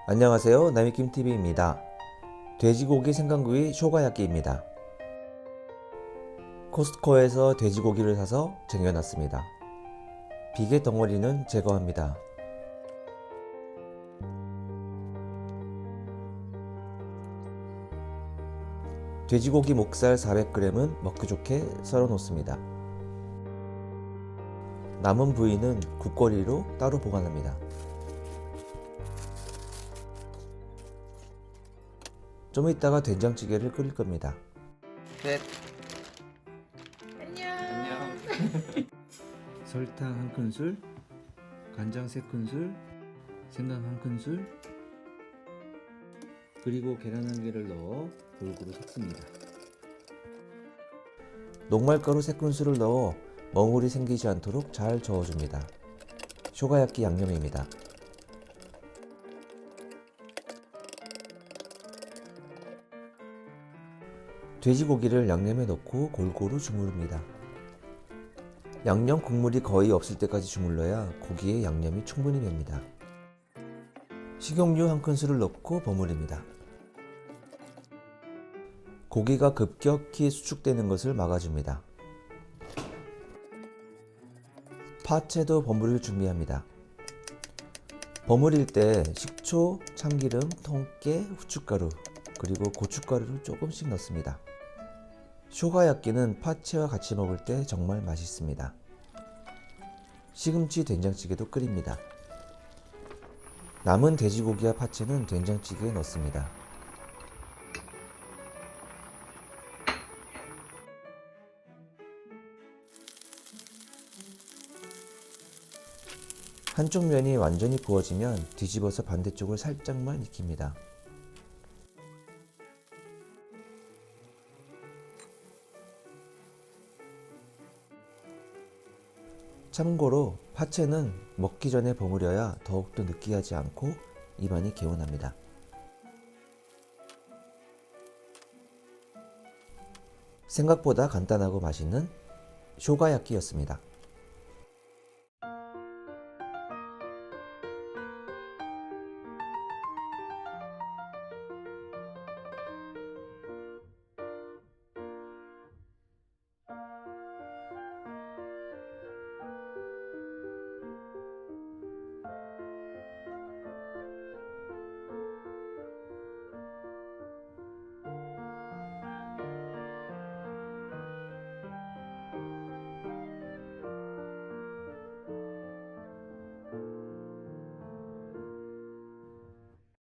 안녕하세요. 나미킴TV입니다. 돼지고기 생강구이 쇼가야끼입니다. 코스트코에서 돼지고기를 사서 쟁여놨습니다. 비계 덩어리는 제거합니다. 돼지고기 목살 400g은 먹기 좋게 썰어 놓습니다. 남은 부위는 국거리로 따로 보관합니다. 좀 이따가 된장찌개를 끓일 겁니다. 셋. 안녕. 설탕 1큰술, 간장 3큰술, 생강 1큰술, 그리고 계란 1개를 넣어 골고루 섞습니다. 녹말가루 3큰술을 넣어 머물이 생기지 않도록 잘 저어줍니다. 쇼가야끼 양념입니다. 돼지고기를 양념에 넣고 골고루 주무릅니다. 양념 국물이 거의 없을 때까지 주물러야 고기에 양념이 충분히 뱄니다. 식용유 1큰술을 넣고 버무립니다. 고기가 급격히 수축되는 것을 막아줍니다. 파채도 버무릴 준비합니다. 버무릴 때 식초, 참기름, 통깨, 후춧가루, 그리고 고춧가루를 조금씩 넣습니다. 쇼가야끼는 파채와 같이 먹을 때 정말 맛있습니다. 시금치 된장찌개도 끓입니다. 남은 돼지고기와 파채는 된장찌개에 넣습니다. 한쪽 면이 완전히 구워지면 뒤집어서 반대쪽을 살짝만 익힙니다. 참고로 파채는 먹기 전에 버무려야 더욱더 느끼하지 않고 입안이 개운합니다. 생각보다 간단하고 맛있는 쇼가야끼였습니다.